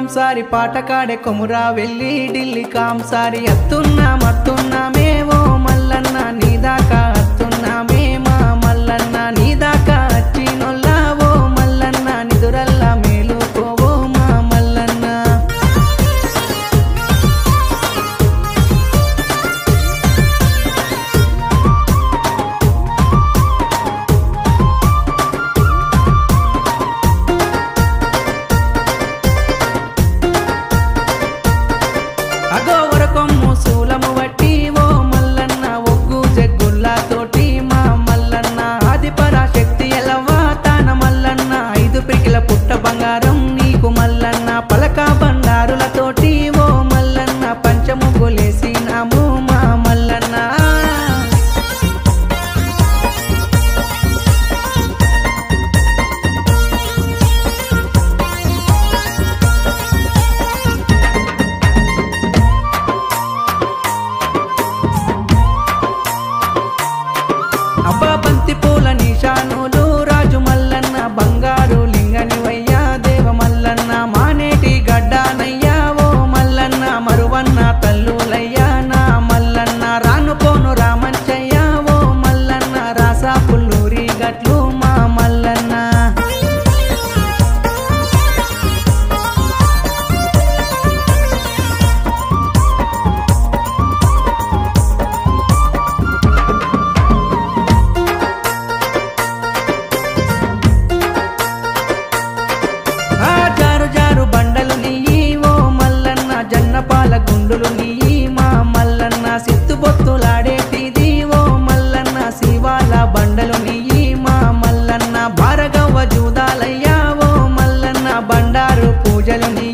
కాంసారి పాటకాడే కొమురా వెళ్ళి ఢిల్లీ కాంసారి అత్తున్నామే ఓ మల్లన్న నీదాకా అత్తున్నామే మా మల్లన్న నీదాకా వచ్చినొల్లా ఓ మల్లన్న నిదురల్లా మేలుకోవో మా మల్లన్న అగోవరకొమ్ము శూలము వట్టి ఓ మల్లన్న ఒగ్గు జగ్గుల్లా తోటి మా మల్లన్న ఆదిపరాశక్తి ఎలవా తాన మల్లన్న 5 పికిల పుట్ట బంగారం నీకు మల్లన్న పలక బండారులతోటి ఓ మల్లన్న పంచముగ్గులేసినాము మా మల్లన్న అబ్బా బంతి పూల నిశానులు రాజు మల్లన్న బంగారు లింగనివయ్యా దేవ మల్లన్న మానేటి గడ్డానయ్యా ఓ మల్లన్న మరువన్న తల్లులయ్యా నా మల్లన్న రానుపోను రామంచయ్యా ఓ మల్లన్న రాసా పుల్లూరి గట్లు మా మల్లన్న జారు జారు బండలు నీయి ఓ మల్లన్న జన్నపాల గుండులు నీయి మా మల్లన్న సిత్తుబొత్తులాడేటిది ఓ మల్లన్న శివాల బండలు నీయి మా మల్లన్న భారగవ్వ జూదాలయ్యా ఓ మల్లన్న బండారు పూజలు నీ